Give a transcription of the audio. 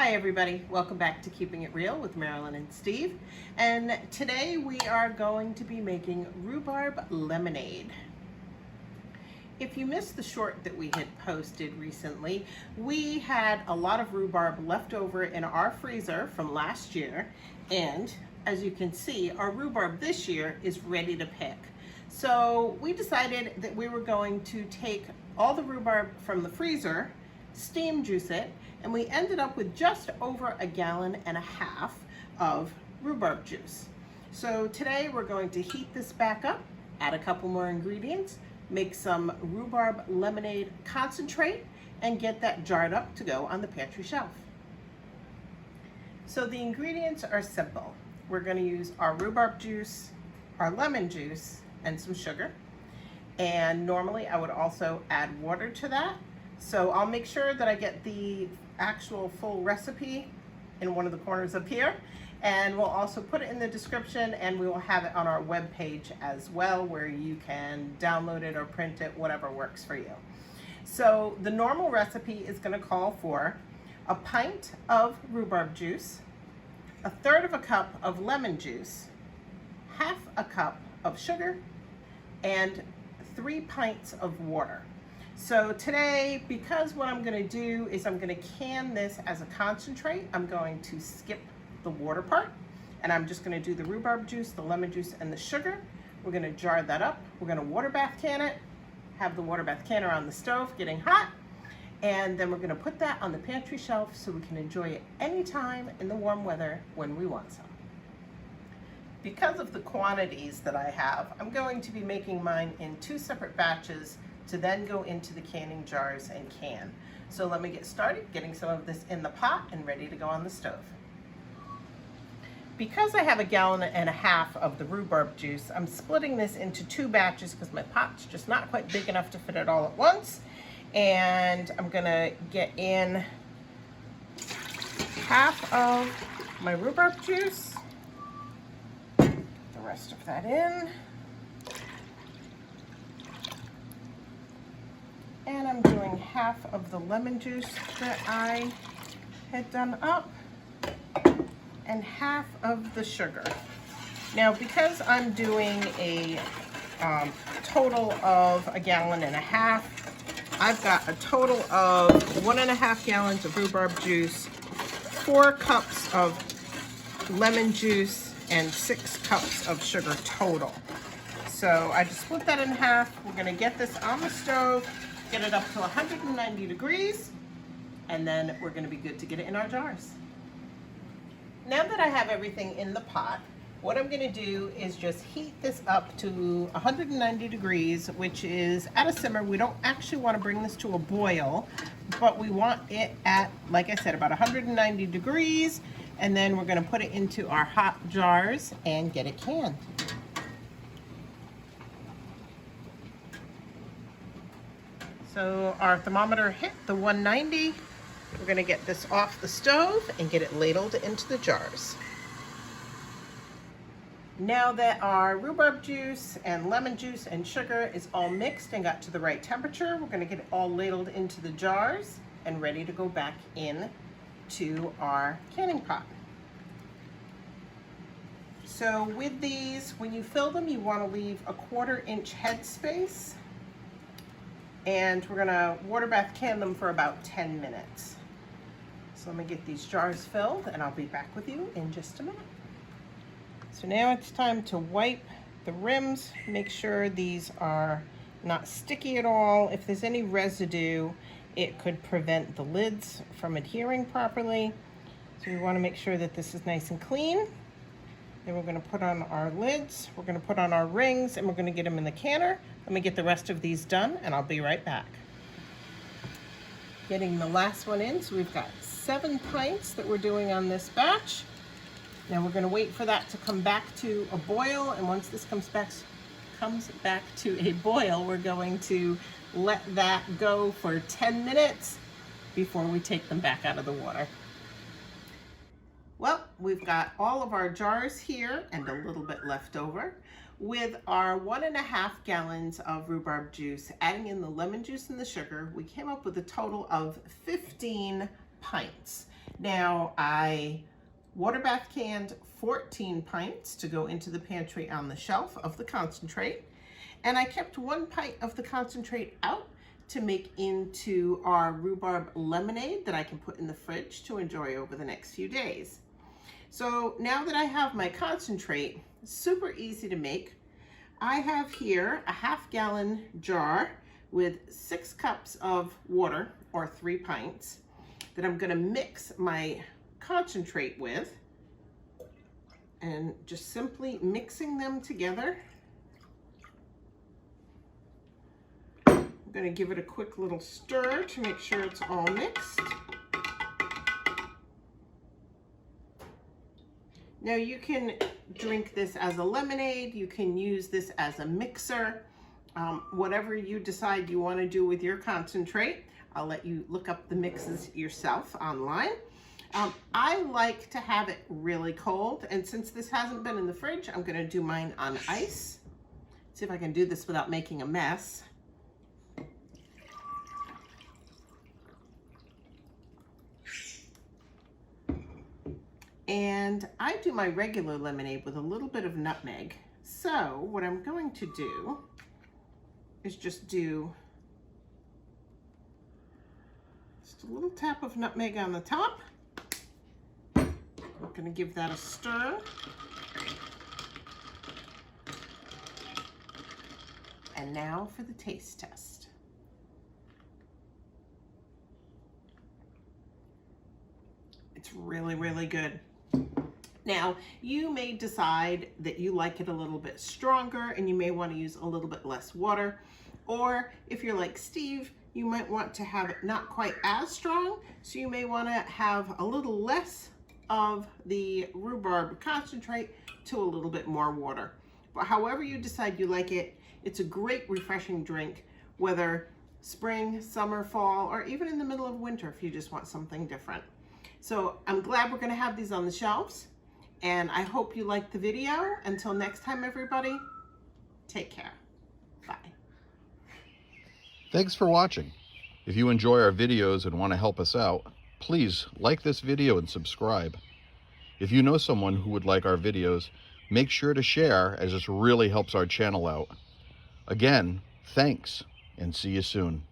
Hi everybody, welcome back to Keeping It Real with Marilyn and Steve. And today we are going to be making rhubarb lemonade. If you missed the short that we had posted recently, we had a lot of rhubarb left over in our freezer from last year. And as you can see, our rhubarb this year is ready to pick. So we decided that we were going to take all the rhubarb from the freezer, steam juice it, and we ended up with just over 1.5 gallons of rhubarb juice. So today we're going to heat this back up, add a couple more ingredients, make some rhubarb lemonade concentrate, and get that jarred up to go on the pantry shelf. So the ingredients are simple. We're going to use our rhubarb juice, our lemon juice, and some sugar. And normally I would also add water to that. So I'll make sure that I get the actual full recipe in one of the corners up here, and we'll also put it in the description, and we will have it on our web page as well, where you can download it or print it, whatever works for you. So the normal recipe is going to call for a pint of rhubarb juice, 1/3 cup of lemon juice, 1/2 cup of sugar, and 3 pints of water. So today, because what I'm going to do is I'm going to can this as a concentrate, I'm going to skip the water part, and I'm just going to do the rhubarb juice, the lemon juice, and the sugar. We're going to jar that up. We're going to water bath can it, have the water bath canner on the stove getting hot, and then we're going to put that on the pantry shelf so we can enjoy it anytime in the warm weather when we want some. Because of the quantities that I have, I'm going to be making mine in 2 separate batches to then go into the canning jars and can. So let me get started getting some of this in the pot and ready to go on the stove. Because I have 1.5 gallons of the rhubarb juice, I'm splitting this into 2 batches because my pot's just not quite big enough to fit it all at once. And I'm gonna get in 1/2 of my rhubarb juice, the rest of that in. And I'm doing 1/2 of the lemon juice that I had done up, and 1/2 of the sugar. Now, because I'm doing a total of 1.5 gallons, I've got a total of 1.5 gallons of rhubarb juice, 4 cups of lemon juice, and 6 cups of sugar total. So I just split that in half. We're gonna get this on the stove, get it up to 190 degrees, and then we're going to be good to get it in our jars. Now that I have everything in the pot, what I'm going to do is just heat this up to 190 degrees, which is at a simmer. We don't actually want to bring this to a boil, but we want it at, like I said, about 190 degrees, and then we're going to put it into our hot jars and get it canned. So our thermometer hit the 190. We're going to get this off the stove and get it ladled into the jars. Now that our rhubarb juice and lemon juice and sugar is all mixed and got to the right temperature, we're going to get it all ladled into the jars and ready to go back in to our canning pot. So with these, when you fill them, you want to leave a 1/4 inch head space. And we're gonna water bath can them for about 10 minutes. So let me get these jars filled and I'll be back with you in just a minute. So now it's time to wipe the rims, make sure these are not sticky at all. If there's any residue, it could prevent the lids from adhering properly. So we wanna make sure that this is nice and clean. Then we're gonna put on our lids, we're gonna put on our rings, and we're gonna get them in the canner. Let me get the rest of these done, and I'll be right back. Getting the last one in, so we've got 7 pints that we're doing on this batch. Now we're gonna wait for that to come back to a boil, and once this comes back to a boil, we're going to let that go for 10 minutes before we take them back out of the water. Well, we've got all of our jars here and a little bit left over. With our 1.5 gallons of rhubarb juice, adding in the lemon juice and the sugar, we came up with a total of 15 pints. Now I water bath canned 14 pints to go into the pantry on the shelf of the concentrate. And I kept 1 pint of the concentrate out to make into our rhubarb lemonade that I can put in the fridge to enjoy over the next few days. So now that I have my concentrate, super easy to make. I have here a 1/2 gallon jar with 6 cups of water, or 3 pints, that I'm gonna mix my concentrate with, and just simply mixing them together. I'm gonna give it a quick little stir to make sure it's all mixed. Now you can drink this as a lemonade, you can use this as a mixer, whatever you decide you want to do with your concentrate. I'll let you look up the mixes yourself online. I like to have it really cold, and since this hasn't been in the fridge, I'm going to do mine on ice. See if I can do this without making a mess. And I do my regular lemonade with a little bit of nutmeg. So what I'm going to do is just do just a little tap of nutmeg on the top. I'm going to give that a stir. And now for the taste test. It's really, really good. Now, you may decide that you like it a little bit stronger and you may want to use a little bit less water. Or if you're like Steve, you might want to have it not quite as strong. So you may want to have a little less of the rhubarb concentrate to a little bit more water. But however you decide you like it, it's a great refreshing drink, whether spring, summer, fall, or even in the middle of winter if you just want something different. So I'm glad we're going to have these on the shelves, and I hope you liked the video. Until next time, everybody, take care. Bye. Thanks for watching. If you enjoy our videos and want to help us out, please like this video and subscribe. If you know someone who would like our videos, make sure to share, as this really helps our channel out. Again, thanks, and see you soon.